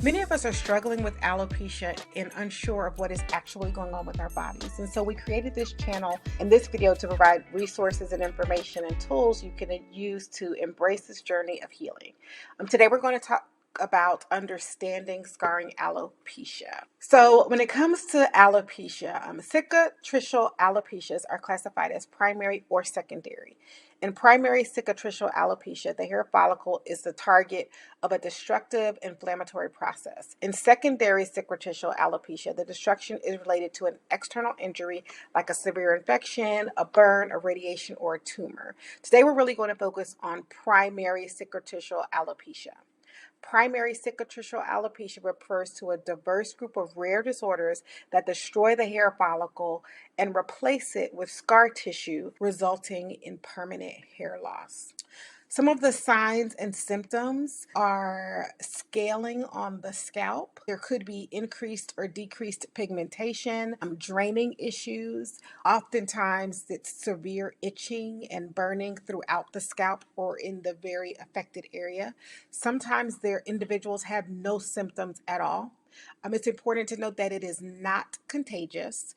Many of us are struggling with alopecia and unsure of what is actually going on with our bodies. And so we created this channel and this video to provide resources and information and tools you can use to embrace this journey of healing. Today we're going to talk about understanding scarring alopecia. So when it comes to alopecia, cicatricial alopecias are classified as primary or secondary. In primary cicatricial alopecia, the hair follicle is the target of a destructive inflammatory process. In secondary cicatricial alopecia, the destruction is related to an external injury like a severe infection, a burn, a radiation, or a tumor. Today, we're really going to focus on primary cicatricial alopecia. Primary cicatricial alopecia refers to a diverse group of rare disorders that destroy the hair follicle and replace it with scar tissue, resulting in permanent hair loss. Some of the signs and symptoms are scaling on the scalp. There could be increased or decreased pigmentation, draining issues. Oftentimes, it's severe itching and burning throughout the scalp or in the very affected area. Sometimes their individuals have no symptoms at all. It's important to note that it is not contagious.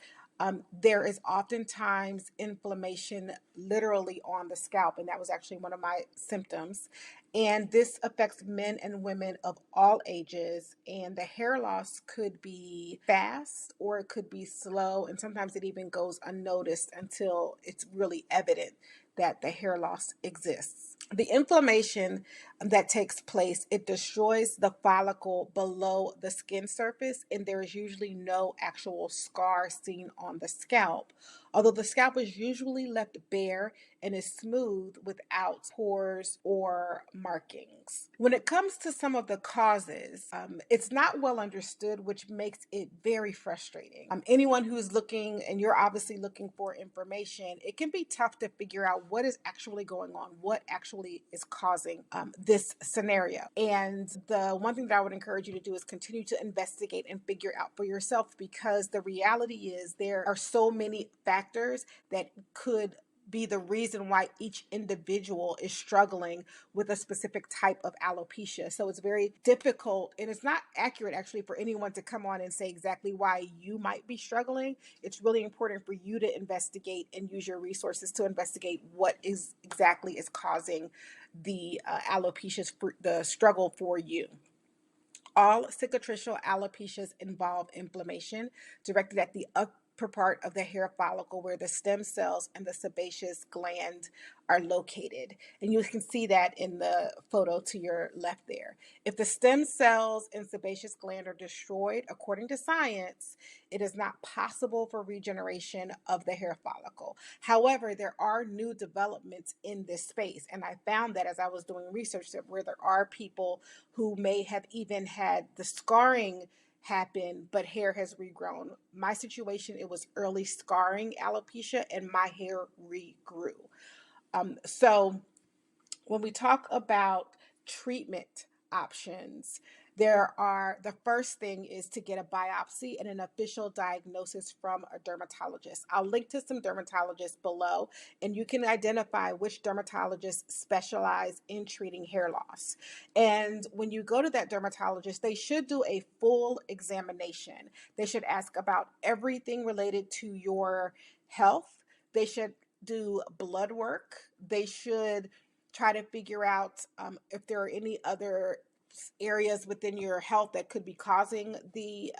There is oftentimes inflammation literally on the scalp, and that was actually one of my symptoms. And this affects men and women of all ages, and the hair loss could be fast or it could be slow, and sometimes it even goes unnoticed until it's really evident that the hair loss exists. The inflammation that takes place, it destroys the follicle below the skin surface, and there is usually no actual scar seen on the scalp, although the scalp is usually left bare and is smooth without pores or markings. When it comes to some of the causes, it's not well understood, which makes it very frustrating. Anyone who's looking, and you're obviously looking for information, it can be tough to figure out what is actually going on, what actually is causing this scenario. And the one thing that I would encourage you to do is continue to investigate and figure out for yourself, because the reality is there are so many factors that could be the reason why each individual is struggling with a specific type of alopecia. So it's very difficult, and it's not accurate actually for anyone to come on and say exactly why you might be struggling. It's really important for you to investigate and use your resources to investigate what is exactly is causing the alopecia, the struggle for you. All cicatricial alopecias involve inflammation directed at the upper part of the hair follicle where the stem cells and the sebaceous gland are located. And you can see that in the photo to your left there. If the stem cells and sebaceous gland are destroyed, according to science, it is not possible for regeneration of the hair follicle. However, there are new developments in this space. And I found that as I was doing research that where there are people who may have even had the scarring happen, but hair has regrown. My situation, it was early scarring alopecia, and my hair regrew. So when we talk about treatment options, the first thing is to get a biopsy and an official diagnosis from a dermatologist. I'll link to some dermatologists below, and you can identify which dermatologists specialize in treating hair loss. And when you go to that dermatologist, they should do a full examination. They should ask about everything related to your health. They should do blood work. They should try to figure out if there are any other areas within your health that could be causing the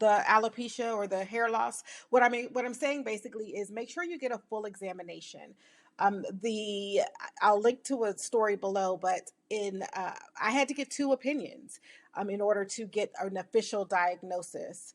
alopecia or the hair loss. What I'm saying basically is make sure you get a full examination. I'll link to a story below, but I had to get two opinions in order to get an official diagnosis.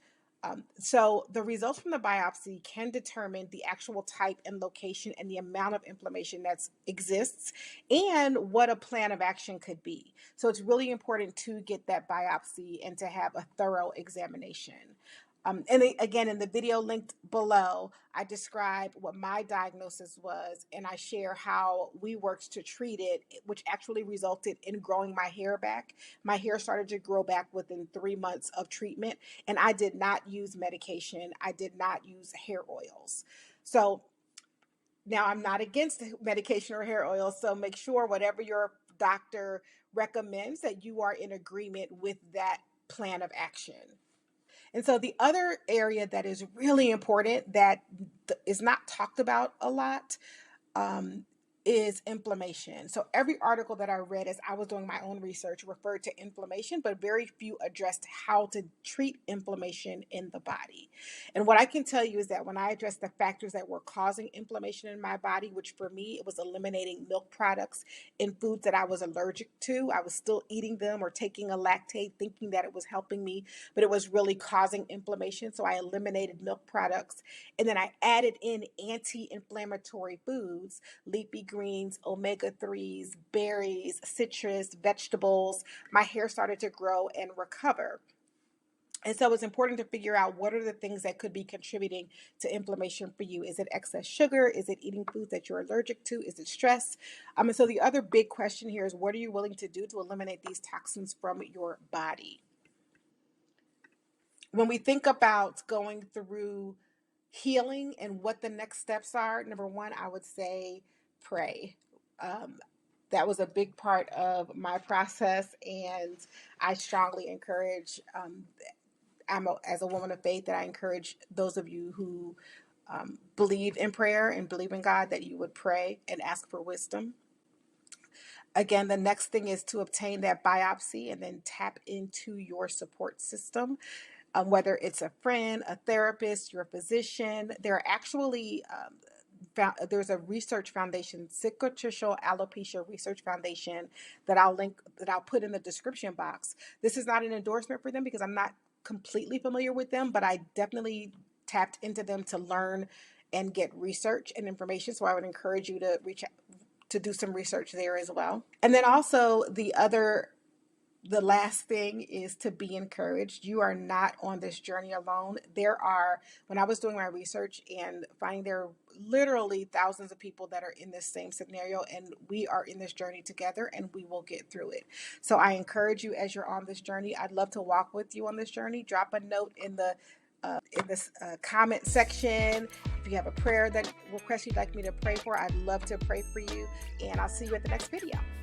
So the results from the biopsy can determine the actual type and location and the amount of inflammation that exists and what a plan of action could be. So it's really important to get that biopsy and to have a thorough examination. Again, in the video linked below, I describe what my diagnosis was, and I share how we worked to treat it, which actually resulted in growing my hair back. My hair started to grow back within 3 months of treatment, and I did not use medication. I did not use hair oils. So now I'm not against medication or hair oils, so make sure whatever your doctor recommends that you are in agreement with that plan of action. And so the other area that is really important that is not talked about a lot um, is inflammation. So every article that I read as I was doing my own research referred to inflammation, but very few addressed how to treat inflammation in the body. And what I can tell you is that when I addressed the factors that were causing inflammation in my body, which for me, it was eliminating milk products in foods that I was allergic to. I was still eating them or taking a lactate thinking that it was helping me, but it was really causing inflammation. So I eliminated milk products. And then I added in anti-inflammatory foods, leafy greens, omega-3s, berries, citrus, vegetables. My hair started to grow and recover. And so it's important to figure out what are the things that could be contributing to inflammation for you. Is it excess sugar? Is it eating foods that you're allergic to? Is it stress? And so the other big question here is, what are you willing to do to eliminate these toxins from your body? When we think about going through healing and what the next steps are, number one, I would say pray. Um, that was a big part of my process, and I strongly encourage as a woman of faith, that I encourage those of you who believe in prayer and believe in God, that you would pray and ask for wisdom. Again, the next thing is to obtain that biopsy and then tap into your support system, whether it's a friend, a therapist, your physician. There are actually there's a research foundation, Cicatricial Alopecia Research Foundation, that I'll put in the description box. This is not an endorsement for them because I'm not completely familiar with them, but I definitely tapped into them to learn and get research and information. So I would encourage you to reach out to do some research there as well. And then also the last thing is to be encouraged. You are not on this journey alone. When I was doing my research and finding there are literally thousands of people that are in this same scenario, and we are in this journey together and we will get through it. So I encourage you as you're on this journey. I'd love to walk with you on this journey. Drop a note in the comment section. If you have a prayer that request you'd like me to pray for, I'd love to pray for you. And I'll see you at the next video.